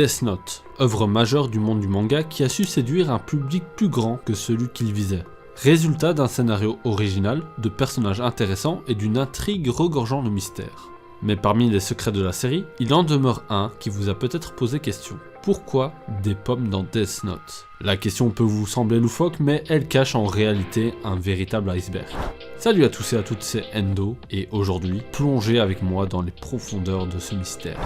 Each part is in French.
Death Note, œuvre majeure du monde du manga qui a su séduire un public plus grand que celui qu'il visait. Résultat d'un scénario original, de personnages intéressants et d'une intrigue regorgeant de mystère. Mais parmi les secrets de la série, il en demeure un qui vous a peut-être posé question. Pourquoi des pommes dans Death Note? La question peut vous sembler loufoque, mais elle cache en réalité un véritable iceberg. Salut à tous et à toutes, c'est Endo, et aujourd'hui, plongez avec moi dans les profondeurs de ce mystère.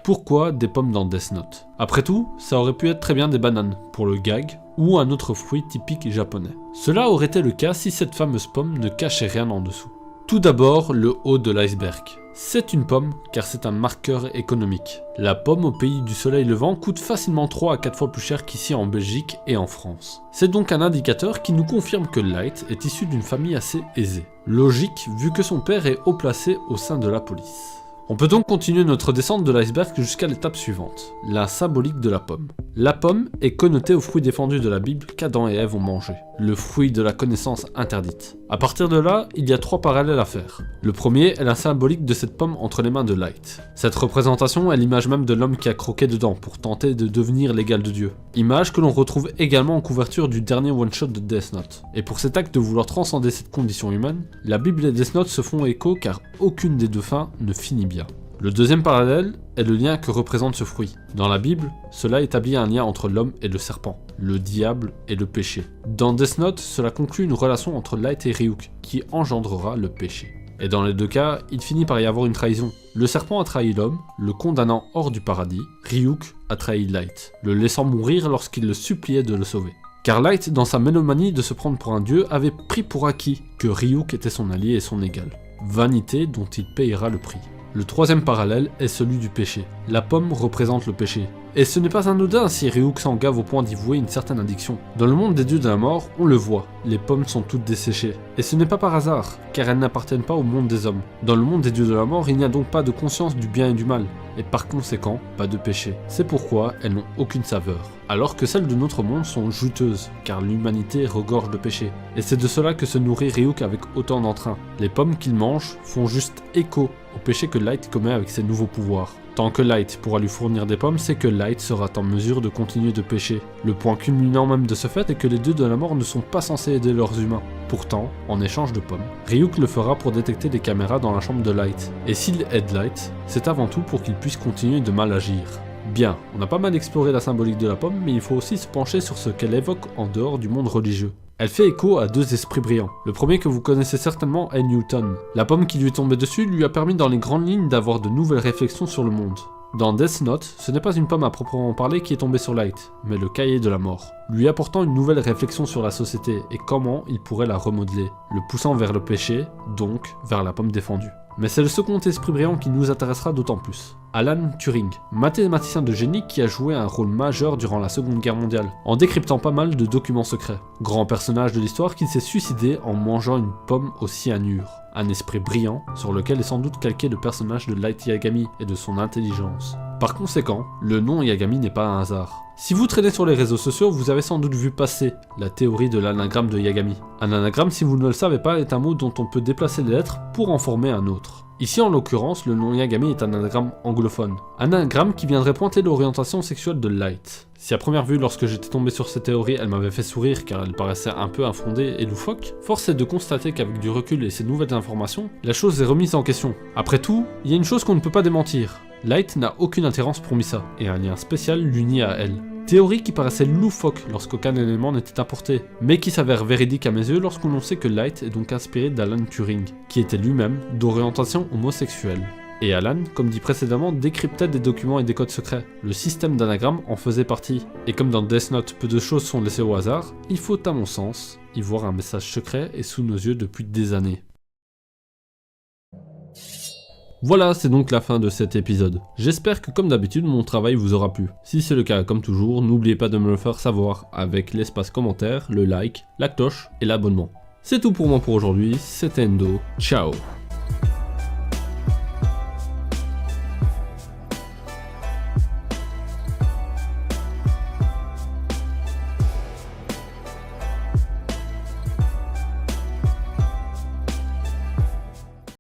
Pourquoi des pommes dans Death Note? Après tout, ça aurait pu être très bien des bananes, pour le gag, ou un autre fruit typique japonais. Cela aurait été le cas si cette fameuse pomme ne cachait rien en dessous. Tout d'abord, le haut de l'iceberg. C'est une pomme, car c'est un marqueur économique. La pomme au pays du soleil levant coûte facilement 3 à 4 fois plus cher qu'ici en Belgique et en France. C'est donc un indicateur qui nous confirme que Light est issu d'une famille assez aisée. Logique, vu que son père est haut placé au sein de la police. On peut donc continuer notre descente de l'iceberg jusqu'à l'étape suivante, la symbolique de la pomme. La pomme est connotée au fruit défendu de la Bible qu'Adam et Ève ont mangé, le fruit de la connaissance interdite. À partir de là, il y a 3 parallèles à faire. Le premier est la symbolique de cette pomme entre les mains de Light. Cette représentation est l'image même de l'homme qui a croqué dedans pour tenter de devenir l'égal de Dieu. Image que l'on retrouve également en couverture du dernier one-shot de Death Note. Et pour cet acte de vouloir transcender cette condition humaine, la Bible et Death Note se font écho car aucune des deux fins ne finit bien. Le deuxième parallèle est le lien que représente ce fruit. Dans la Bible, cela établit un lien entre l'homme et le serpent, le diable et le péché. Dans Death Note, cela conclut une relation entre Light et Ryuk, qui engendrera le péché. Et dans les deux cas, il finit par y avoir une trahison. Le serpent a trahi l'homme, le condamnant hors du paradis. Ryuk a trahi Light, le laissant mourir lorsqu'il le suppliait de le sauver. Car Light, dans sa mélomanie de se prendre pour un dieu, avait pris pour acquis que Ryuk était son allié et son égal. Vanité dont il payera le prix. Le troisième parallèle est celui du péché. La pomme représente le péché. Et ce n'est pas anodin si Ryuk s'en gave au point d'y vouer une certaine addiction. Dans le monde des dieux de la mort, on le voit, les pommes sont toutes desséchées. Et ce n'est pas par hasard, car elles n'appartiennent pas au monde des hommes. Dans le monde des dieux de la mort, il n'y a donc pas de conscience du bien et du mal, et par conséquent, pas de péché. C'est pourquoi elles n'ont aucune saveur. Alors que celles de notre monde sont juteuses, car l'humanité regorge de péché. Et c'est de cela que se nourrit Ryuk avec autant d'entrain. Les pommes qu'il mange font juste écho au péché que Light commet avec ses nouveaux pouvoirs. Tant que Light pourra lui fournir des pommes, c'est que Light sera en mesure de continuer de pécher. Le point culminant même de ce fait est que les dieux de la mort ne sont pas censés aider leurs humains. Pourtant, en échange de pommes, Ryuk le fera pour détecter les caméras dans la chambre de Light. Et s'il aide Light, c'est avant tout pour qu'il puisse continuer de mal agir. Bien, on a pas mal exploré la symbolique de la pomme, mais il faut aussi se pencher sur ce qu'elle évoque en dehors du monde religieux. Elle fait écho à 2 esprits brillants. Le premier que vous connaissez certainement est Newton. La pomme qui lui est tombée dessus lui a permis dans les grandes lignes d'avoir de nouvelles réflexions sur le monde. Dans Death Note, ce n'est pas une pomme à proprement parler qui est tombée sur Light, mais le cahier de la mort, lui apportant une nouvelle réflexion sur la société et comment il pourrait la remodeler, le poussant vers le péché, donc vers la pomme défendue. Mais c'est le second esprit brillant qui nous intéressera d'autant plus. Alan Turing, mathématicien de génie qui a joué un rôle majeur durant la Seconde Guerre mondiale, en décryptant pas mal de documents secrets. Grand personnage de l'histoire qui s'est suicidé en mangeant une pomme au cyanure. Un esprit brillant sur lequel est sans doute calqué le personnage de Light Yagami et de son intelligence. Par conséquent, le nom Yagami n'est pas un hasard. Si vous traînez sur les réseaux sociaux, vous avez sans doute vu passer la théorie de l'anagramme de Yagami. Un anagramme, si vous ne le savez pas, est un mot dont on peut déplacer les lettres pour en former un autre. Ici en l'occurrence, le nom Yagami est un anagramme anglophone. Un anagramme qui viendrait pointer l'orientation sexuelle de Light. Si à première vue, lorsque j'étais tombé sur cette théorie, elle m'avait fait sourire car elle paraissait un peu infondée et loufoque, force est de constater qu'avec du recul et ces nouvelles informations, la chose est remise en question. Après tout, il y a une chose qu'on ne peut pas démentir. Light n'a aucune attirance pour Misa, et un lien spécial l'unit à elle. Théorie qui paraissait loufoque lorsqu'aucun élément n'était apporté, mais qui s'avère véridique à mes yeux lorsqu'on sait que Light est donc inspiré d'Alan Turing, qui était lui-même d'orientation homosexuelle. Et Alan, comme dit précédemment, décryptait des documents et des codes secrets. Le système d'anagramme en faisait partie. Et comme dans Death Note, peu de choses sont laissées au hasard, il faut à mon sens y voir un message secret et sous nos yeux depuis des années. Voilà, c'est donc la fin de cet épisode. J'espère que comme d'habitude, mon travail vous aura plu. Si c'est le cas, comme toujours, n'oubliez pas de me le faire savoir avec l'espace commentaire, le like, la cloche et l'abonnement. C'est tout pour moi pour aujourd'hui, c'était Endo, ciao.